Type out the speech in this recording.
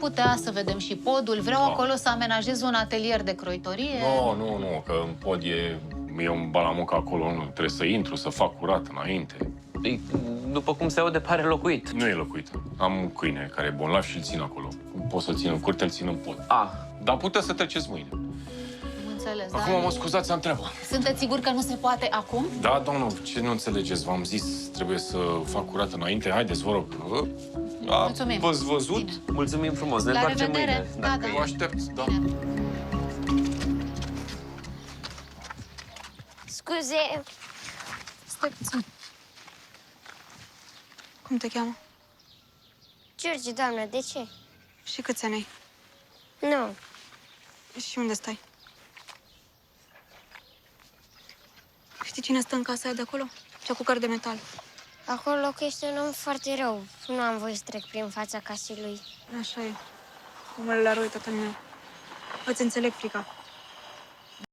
am putea să vedem și podul. Vreau acolo să amenajez un atelier de croitorie. Nu, că în pod e un balamuc acolo, nu. Trebuie să intru, să fac curat înainte. Păi, după cum se aude, pare locuit. Nu e locuit. Am un câine care e bolnav și îl țin acolo. Pot să-l țin în curte, îl țin în pod. Dar puteți să treceți mâine. Înțeles, Acum mă scuzați, am treabă. Sunteți siguri că nu se poate acum? Da, domnul, ce nu înțelegeți? V-am zis, trebuie să fac curat înainte. Haideți, vă rog. Mulțumim. V-ați văzut? Bine. Mulțumim frumos, ne La întoarcem revedere. mâine. Da, Vă aștept, da. Bine. Scuze, Stai puțin. Cum te cheamă? George, doamnă, de ce? Și câți ani ai? Nu, Și unde stai? Știi cine stă în casa aia de acolo? Cea cu căr de metal. acolo locuiește un om foarte rău. Nu am voie să trec prin fața casei lui. Așa e. Omul ăla rău e tatăl meu. Îți înțeleg frica.